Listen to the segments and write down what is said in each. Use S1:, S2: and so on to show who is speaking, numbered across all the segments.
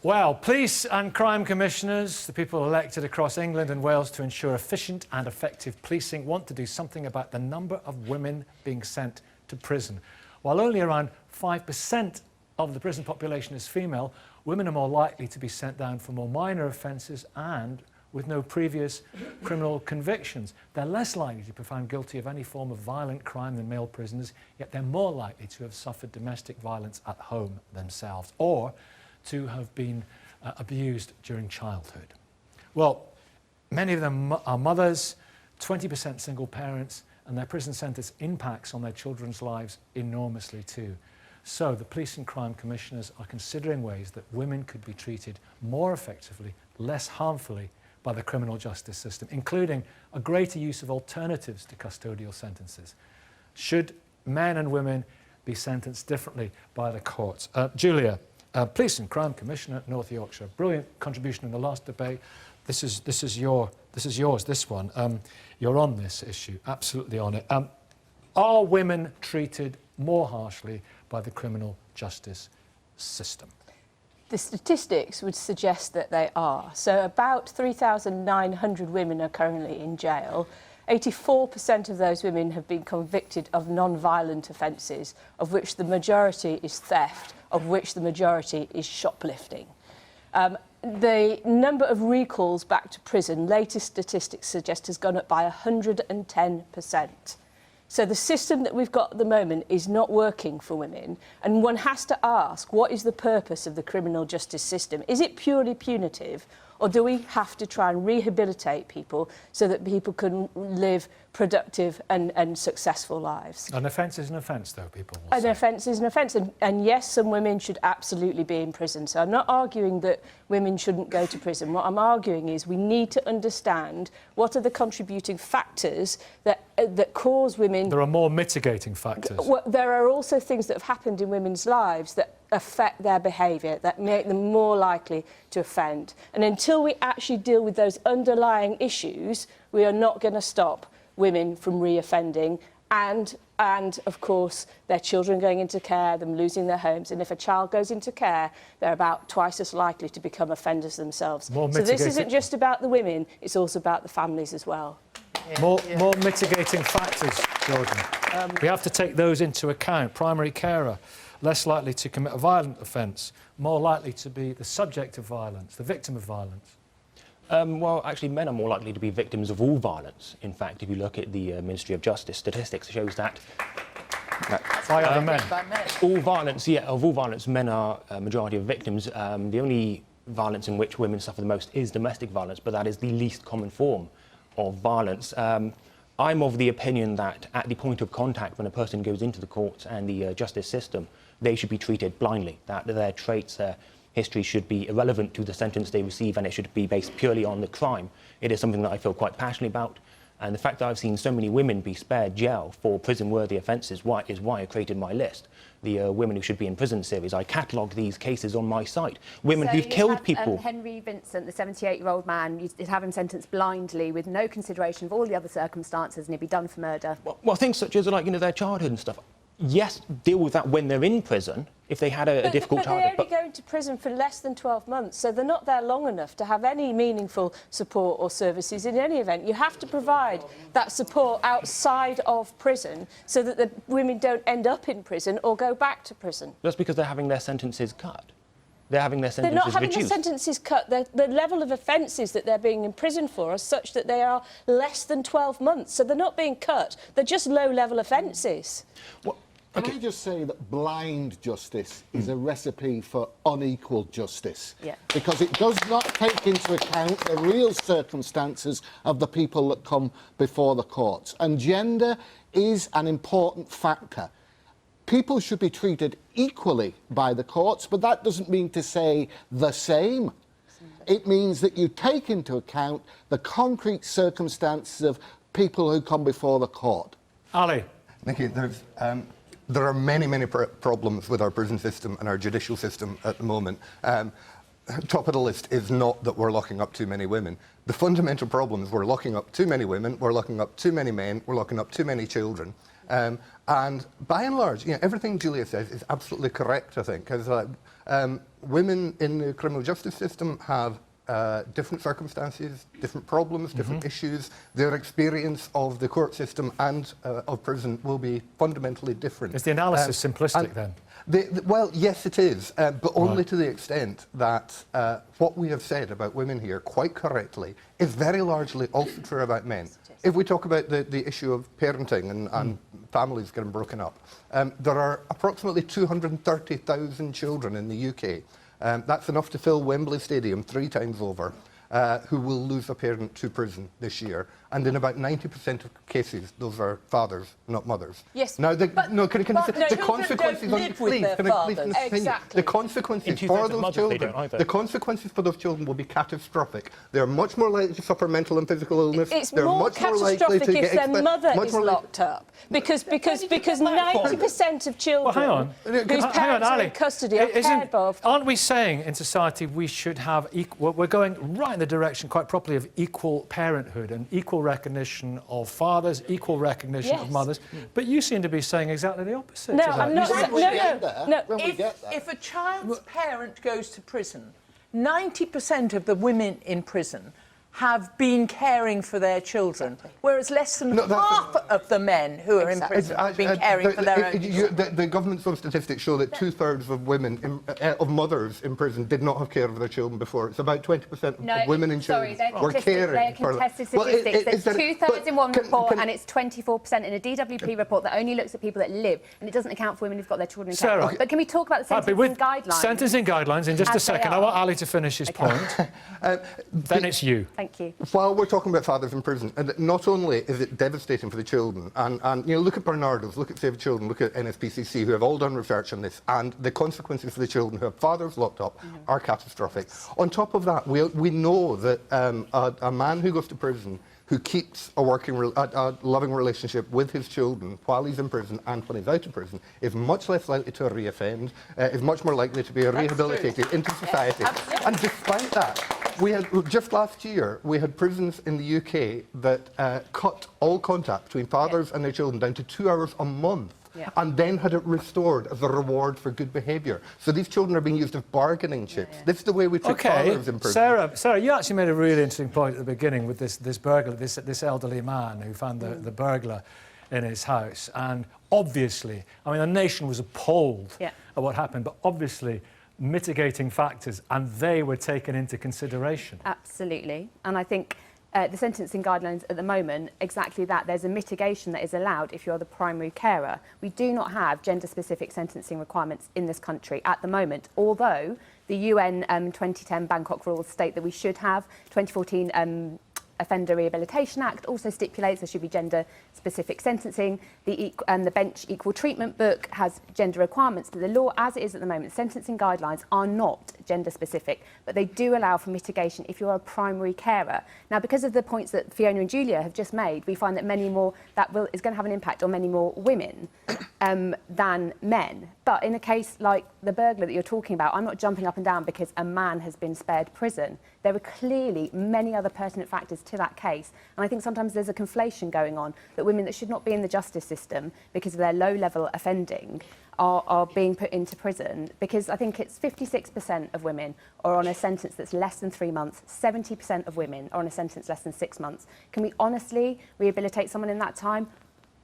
S1: Well, police and crime commissioners, the people elected across England and Wales to ensure efficient and effective policing, want to do something about the number of women being sent to prison. While only around 5% of the prison population is female, women are more likely to be sent down for more minor offences and with no previous criminal convictions. They're less likely to be found guilty of any form of violent crime than male prisoners, yet they're more likely to have suffered domestic violence at home themselves or to have been abused during childhood. Well, many of them are mothers, 20% single parents, and their prison sentence impacts on their children's lives enormously too. So the police and crime commissioners are considering ways that women could be treated more effectively, less harmfully by the criminal justice system, including a greater use of alternatives to custodial sentences. Should men and women be sentenced differently by the courts? Julia, Police and Crime Commissioner, North Yorkshire. Brilliant contribution in the last debate. This is yours, this one. You're on this issue, absolutely on it. Are women treated more harshly by the criminal justice system?
S2: The statistics would suggest that they are. So about 3,900 women are currently in jail. 84% of those women have been convicted of non-violent offences, of which the majority is theft, of which the majority is shoplifting. The number of recalls back to prison, latest statistics suggest, has gone up by 110%. So the system that we've got at the moment is not working for women, and one has to ask, what is the purpose of the criminal justice system? Is it purely punitive, or do we have to try and rehabilitate people so that people can live productive and successful lives?
S1: An offence is an offence, though, people will
S2: say. An offence is an offence, and yes, some women should absolutely be in prison. So I'm not arguing that women shouldn't go to prison. What I'm arguing is we need to understand what are the contributing factors that cause women...
S1: There are more mitigating factors.
S2: Well, there are also things that have happened in women's lives that affect their behaviour, that make them more likely to offend. And until we actually deal with those underlying issues, we are not going to stop women from re-offending and of course, their children going into care, them losing their homes. And if a child goes into care, they're about twice as likely to become offenders themselves. So this isn't just about the women, it's also about the families as well.
S1: More mitigating factors, Jordan. We have to take those into account. Primary carer, less likely to commit a violent offence, more likely to be the subject of violence, the victim of violence.
S3: Well, actually, men are more likely to be victims of all violence. In fact, if you look at the Ministry of Justice statistics, it shows that...
S1: Why are men?
S3: All violence, yeah, of all violence, men are a majority of victims. The only violence in which women suffer the most is domestic violence, but that is the least common form of violence. I'm of the opinion that at the point of contact, when a person goes into the courts and the justice system, they should be treated blindly, that their traits, their history should be irrelevant to the sentence they receive, and it should be based purely on the crime. It is something that I feel quite passionate about, and the fact that I've seen so many women be spared jail for prison-worthy offences is why I created my list. The Women Who Should Be in Prison series. I catalogue these cases on my site. Women who've killed people.
S4: Henry Vincent, the 78-year-old man, you'd have him sentenced blindly with no consideration of all the other circumstances, and he'd be done for murder.
S3: Well, things such as, like, their childhood and stuff. Yes, deal with that when they're in prison, if they had a difficult childhood.
S2: But they're only going to prison for less than 12 months, so they're not there long enough to have any meaningful support or services in any event. You have to provide that support outside of prison so that the women don't end up in prison or go back to prison.
S3: That's because they're having their sentences cut. They're having their sentences reduced.
S2: They're not having their sentences cut. The level of offences that they're being imprisoned for are such that they are less than 12 months. So they're not being cut. They're just low-level offences.
S3: Well,
S5: Can I just say that blind justice is a recipe for unequal justice?
S2: Yeah.
S5: Because it does not take into account the real circumstances of the people that come before the courts. And gender is an important factor. People should be treated equally by the courts, but that doesn't mean to say the same. It means that you take into account the concrete circumstances of people who come before the court.
S1: Ali.
S6: Nicky, there are many problems with our prison system and our judicial system at the moment. Top of the list is not that we're locking up too many women. The fundamental problem is we're locking up too many women, we're locking up too many men, we're locking up too many children. And by and large, everything Julia says is absolutely correct, I think, because women in the criminal justice system have different circumstances, different problems, different issues. Their experience of the court system and of prison will be fundamentally different.
S1: Is the analysis simplistic then?
S6: Well, yes, it is, but only to the extent that what we have said about women here, quite correctly, is very largely also true about men. If we talk about the issue of parenting and families getting broken up, there are approximately 230,000 children in the UK. That's enough to fill Wembley Stadium 3 times over, who will lose a parent to prison this year. And in about 90% of cases, those are fathers, not mothers.
S2: Yes,
S6: Now, the
S7: children
S6: consequences
S7: don't live with their fathers.
S2: Exactly.
S6: The consequences
S3: In
S6: for
S3: 2/3 of
S6: those
S3: mothers, they
S6: children,
S3: don't either.
S6: the consequences for those children will be catastrophic. They're much more likely to suffer mental and physical illness.
S2: It's
S6: They're
S2: more
S6: much more likely
S2: catastrophic
S6: to
S2: if
S6: get
S2: their mother
S6: much
S2: is
S6: more likely-
S2: locked up. Because 90% of children
S1: Hang on.
S2: whose parents are in custody are cared of.
S1: Aren't we saying in society we should have we're going right in the direction quite properly of equal parenthood and equal recognition of fathers, equal recognition of
S2: Yes.
S1: mothers, but you seem to be saying exactly the opposite.
S2: No,
S1: to that.
S2: I'm
S1: You
S2: not.
S1: seem-
S5: When we get there,
S2: no.
S5: when we get there.
S7: If a child's parent goes to prison, 90% of the women in prison have been caring for their children, whereas less than half of the men who are in prison have been caring for their own children.
S6: The government's own statistics show that 2/3 of women, of mothers in prison, did not have care of their children before. It's about 20% of women in children were caring
S4: they're
S6: for them.
S4: contested
S6: Well,
S4: statistics.
S6: is
S4: There's
S6: there-
S4: 2/3 in one
S6: can-
S4: report
S6: can-
S4: and it's 24% in a DWP report that only looks at people that live, and it doesn't account for women who've got their children in care.
S1: Sarah.
S4: But can we talk about the
S1: Right, but
S4: sentencing
S1: with
S4: guidelines?
S1: sentencing guidelines in just a
S4: As they
S1: second. I
S4: are.
S1: want Ali to finish his point. Then it's you.
S4: Thank you.
S6: While we're talking about fathers in prison, and not only is it devastating for the children, and look at Bernardo's, look at Save the Children, look at NSPCC, who have all done research on this, and the consequences for the children who have fathers locked up are catastrophic. On top of that, we know that a man who goes to prison who keeps a loving relationship with his children while he's in prison and when he's out of prison is much less likely to reoffend, is much more likely to be rehabilitated into society. And despite that, just last year, we had prisons in the UK that cut all contact between fathers and their children down to 2 hours a month.
S4: Yeah.
S6: And then had it restored as a reward for good behaviour. So these children are being used as bargaining chips. This is the way we treat
S1: Okay,
S6: fathers in prison.
S1: Sarah, you actually made a really interesting point at the beginning with this burglar, this elderly man who found the burglar in his house. And obviously, I mean, the nation was appalled at what happened, but obviously mitigating factors, and they were taken into consideration.
S4: Absolutely. And I think the sentencing guidelines at the moment, exactly that. There's a mitigation that is allowed if you're the primary carer. We do not have gender-specific sentencing requirements in this country at the moment, although the UN 2010 Bangkok rules state that we should have. 2014 Offender Rehabilitation Act also stipulates there should be gender-specific sentencing. The Bench Equal Treatment Book has gender requirements, but the law as it is at the moment, sentencing guidelines are not gender-specific, but they do allow for mitigation if you're a primary carer. Now, because of the points that Fiona and Julia have just made, we find that is going to have an impact on many more women than men. But in a case like the burglar that you're talking about, I'm not jumping up and down because a man has been spared prison. There are clearly many other pertinent factors to that case. And I think sometimes there's a conflation going on that women that should not be in the justice system because of their low-level offending are being put into prison, because I think it's 56% of women are on a sentence that's less than 3 months, 70% of women are on a sentence less than 6 months. Can we honestly rehabilitate someone in that time?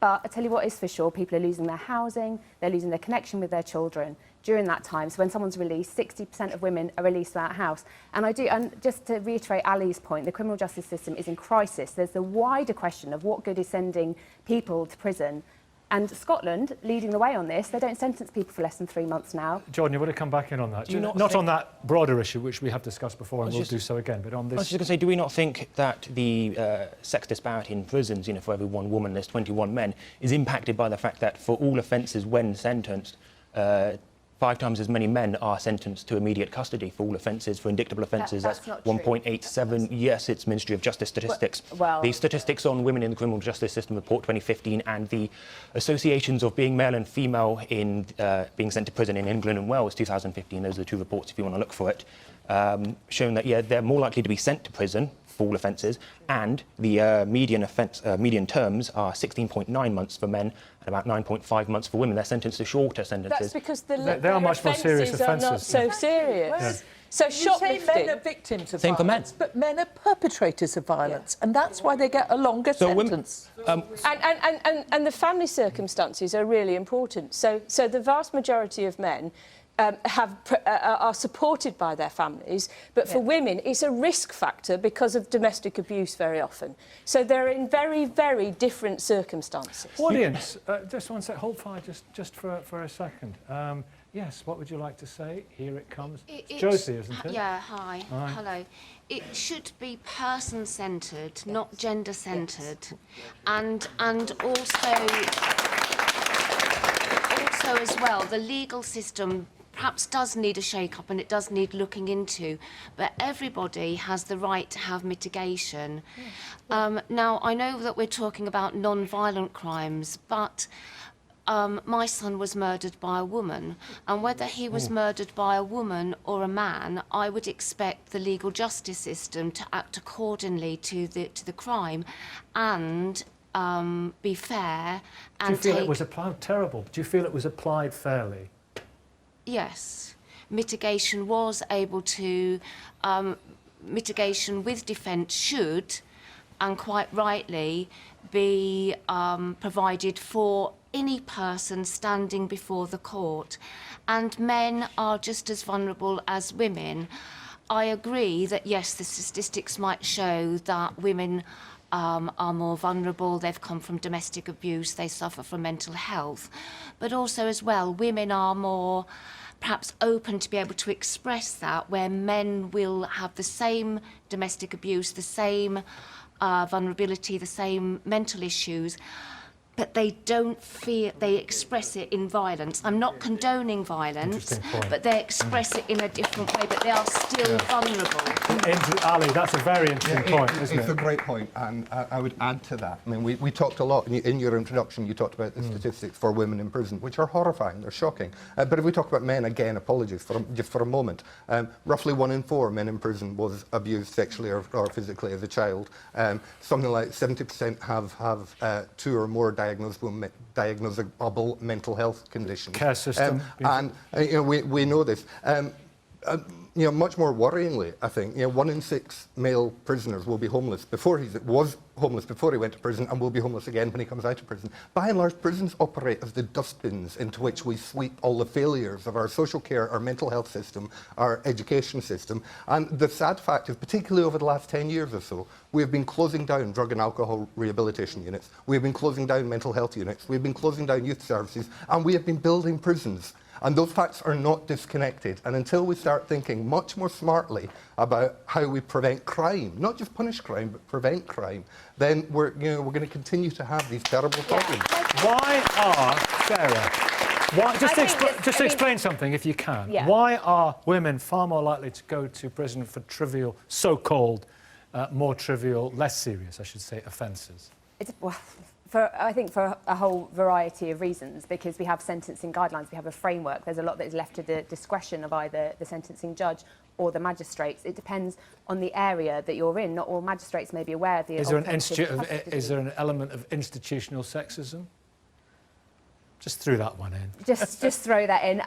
S4: But I tell you what is for sure, people are losing their housing, they're losing their connection with their children during that time. So when someone's released, 60% of women are released without a house. And just to reiterate Ali's point, the criminal justice system is in crisis. There's the wider question of what good is sending people to prison. And Scotland, leading the way on this, they don't sentence people for less than 3 months now.
S1: Jordan, you want to come back in on that?
S3: Do you not
S1: Not
S3: think-
S1: on that broader issue, which we have discussed before, and we'll
S3: just-
S1: do so again, but on
S3: I was
S1: this...
S3: just going to say, do we not think that the sex disparity in prisons, for every one woman there's 21 men, is impacted by the fact that for all offences when sentenced, 5 times as many men are sentenced to immediate custody for all offences, for indictable offences.
S4: That's
S3: That's
S4: not true.
S3: 1.87. Yes, it's Ministry of Justice statistics.
S4: Well-
S3: the statistics on women in the criminal justice system report 2015 and the associations of being male and female in being sent to prison in England and Wales 2015. Those are the 2 reports if you want to look for it. Showing that, they're more likely to be sent to prison for all offences, and the median terms are 16.9 months for men and about 9.5 months for women. They're sentenced to shorter sentences.
S2: That's because the
S1: They are much more serious
S2: are not
S1: offences.
S2: so serious. So
S7: You say men
S2: shoplifting.
S7: are victims of
S3: Same for men.
S7: violence, but men are perpetrators of violence, and that's why they get a longer sentence.
S2: And the family circumstances are really important. So the vast majority of men are supported by their families, but for women it's a risk factor because of domestic abuse very often. So they're in very, very different circumstances.
S1: Audience, just one sec, hold fire just for a second. Yes, what would you like to say? Here it comes. It's Josie, isn't it?
S8: Yeah, hi.
S1: Hi.
S8: Hello. It should be person-centred, not gender-centred. And also as well, the legal system perhaps does need a shake-up and it does need looking into, but everybody has the right to have mitigation. Now, I know that we're talking about non-violent crimes, but my son was murdered by a woman, and whether he was murdered by a woman or a man, I would expect the legal justice system to act accordingly to the crime and be fair and
S1: Do you feel it was applied terrible? Do you feel it was applied fairly?
S8: Yes, mitigation was able to mitigation with defence should, and quite rightly, be provided for any person standing before the court, and men are just as vulnerable as women. I agree that yes, the statistics might show that women are more vulnerable, they've come from domestic abuse, they suffer from mental health, but also as well, women are more perhaps open to be able to express that, where men will have the same domestic abuse, the same vulnerability, the same mental issues, but they don't feel, they express it in violence. I'm not condoning violence, but they express it in a different way, but they are still vulnerable.
S1: Ali, that's a very interesting point, isn't
S6: It's
S1: it?
S6: a great point, and I would add to that. I mean, we talked a lot, in your introduction, you talked about the statistics for women in prison, which are horrifying, they're shocking. But if we talk about men, again, apologies, just for a moment, roughly 1 in 4 men in prison was abused sexually or physically as a child. Something like 70% have 2 or more diagnosable mental health conditions.
S1: Care system.
S6: And we know this. Much more worryingly, I think, 1 in 6 male prisoners will be homeless was homeless before he went to prison and will be homeless again when he comes out of prison. By and large, prisons operate as the dustbins into which we sweep all the failures of our social care, our mental health system, our education system. And the sad fact is, particularly over the last 10 years or so, we have been closing down drug and alcohol rehabilitation units, we have been closing down mental health units, we have been closing down youth services, and we have been building prisons. And those facts are not disconnected. And until we start thinking much more smartly about how we prevent crime, not just punish crime, but prevent crime, then we're going to continue to have these terrible problems.
S1: Why are, Sarah, just to explain something, if you can, why are women far more likely to go to prison for trivial, so-called, more trivial, less serious, I should say, offences?
S4: I think for a whole variety of reasons, because we have sentencing guidelines, we have a framework, there's a lot that is left to the discretion of either the sentencing judge or the magistrates. It depends on the area that you're in. Not all magistrates may be aware of the
S1: Is there an element of institutional sexism? Just threw that one in.
S4: Just throw that in.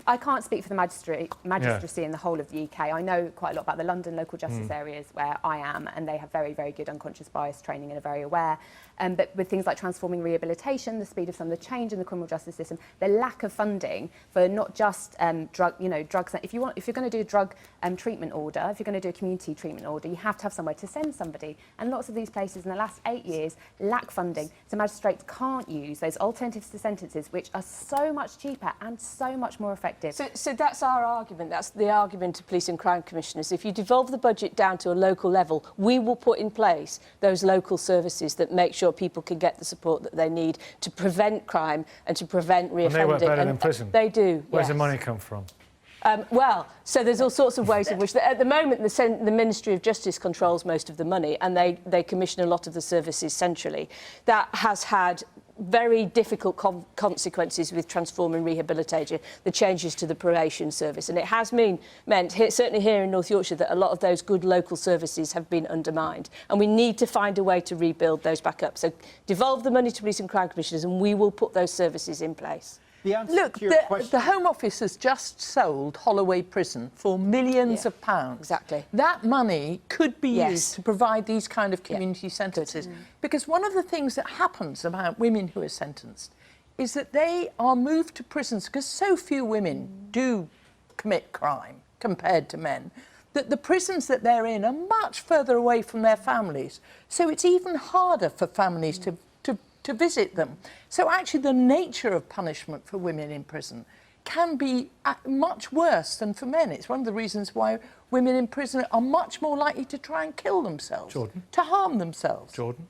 S4: I can't speak for the magistracy in the whole of the UK. I know quite a lot about the London local justice areas where I am, and they have very, very good unconscious bias training and are very aware. But with things like transforming rehabilitation, the speed of some of the change in the criminal justice system, the lack of funding for not just drugs. If you're going to do a drug treatment order, if you're going to do a community treatment order, you have to have somewhere to send somebody. And lots of these places in the last 8 years lack funding, so magistrates can't use those alternatives to sentences, which are so much cheaper and so much more effective.
S2: So that's our argument. That's the argument of police and crime commissioners. If you devolve the budget down to a local level, we will put in place those local services that make sure people can get the support that they need to prevent crime and to prevent reoffending.
S1: And they work better than prison.
S2: They do.
S1: Where's
S2: yes.
S1: the money come from?
S2: So there's all sorts of ways in which, at the moment, the Ministry of Justice controls most of the money, and they commission a lot of the services centrally. That has had very difficult consequences with transforming rehabilitation, the changes to the probation service. And it has meant, certainly here in North Yorkshire, that a lot of those good local services have been undermined. And we need to find a way to rebuild those back up. So devolve the money to police and crime commissioners and we will put those services in place.
S7: Look, the Home Office has just sold Holloway Prison for millions of pounds.
S2: Exactly.
S7: That money could be used to provide these kind of community sentences. Because one of the things that happens about women who are sentenced is that they are moved to prisons, because so few women do commit crime compared to men, that the prisons that they're in are much further away from their families. So it's even harder for families to visit them. So actually the nature of punishment for women in prison can be much worse than for men. It's one of the reasons why women in prison are much more likely to try and kill themselves, to harm themselves.
S1: Jordan?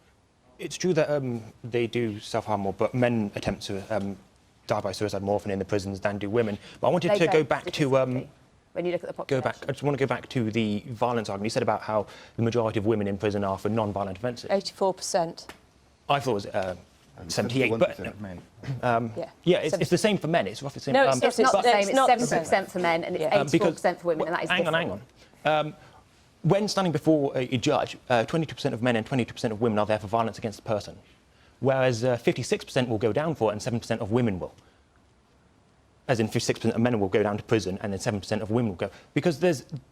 S3: It's true that they do self-harm more, but men attempt to die by suicide more often in the prisons than do women. But I wanted to go back to...
S4: when you look at the population.
S3: I just want to go back to the violence argument. You said about how the majority of women in prison are for non-violent offences.
S2: 84%.
S3: I thought it was 78, but
S6: of men.
S3: it's the same for men. It's roughly the same.
S2: No, it's not the same.
S4: It's 70% for men and it's 84% for women, and that is
S3: hang on. When standing before a judge, 22% of men and 22% of women are there for violence against a person, whereas 56% will go down for it and 7% of women will. As in 56% of men will go down to prison and then 7% of women will go. Because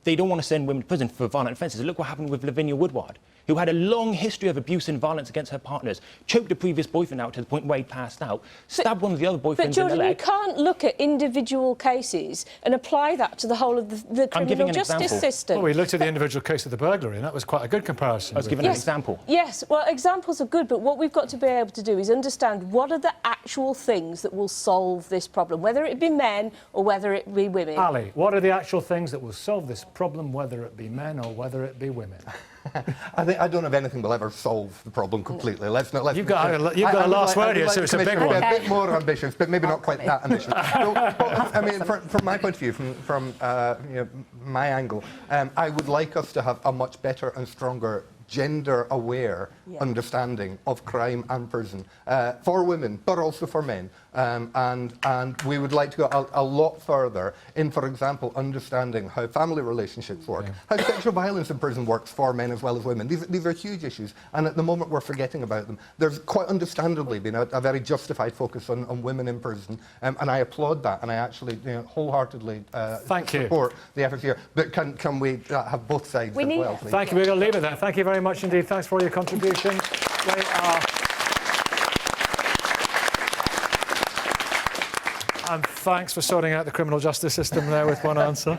S3: they don't want to send women to prison for violent offences. Look what happened with Lavinia Woodward, who had a long history of abuse and violence against her partners, choked a previous boyfriend out to the point where he passed out, stabbed one of the other boyfriends
S2: But Jordan,
S3: in the leg.
S2: you can't look at individual cases and apply that to the whole of the criminal justice system.
S1: Well, we looked at the individual case of the burglary, and that was quite a good comparison.
S3: I was giving an example.
S2: Yes, well, examples are good, but what we've got to be able to do is understand what are the actual things that will solve this problem, whether it be men or whether it be women.
S1: Ali, what are the actual things that will solve this problem, whether it be men or whether it be women?
S6: I don't have anything will ever solve the problem completely. Let's not.
S1: You've got a last word here, so it's a big one.
S6: A bit more ambitious, but maybe not quite that ambitious. I mean, from my point of view, from my angle, I would like us to have a much better and stronger gender-aware understanding of crime and prison for women, but also for men. And we would like to go a lot further in, for example, understanding how family relationships work, how sexual violence in prison works for men as well as women. These are huge issues, and at the moment we're forgetting about them. There's quite understandably been a very justified focus on women in prison, and I applaud that, and I actually wholeheartedly support the efforts here. But can we have both sides as well, please?
S1: Thank you. We're going to leave it there. Thank you very much indeed. Thanks for all your contributions. We are... And thanks for sorting out the criminal justice system there with one answer.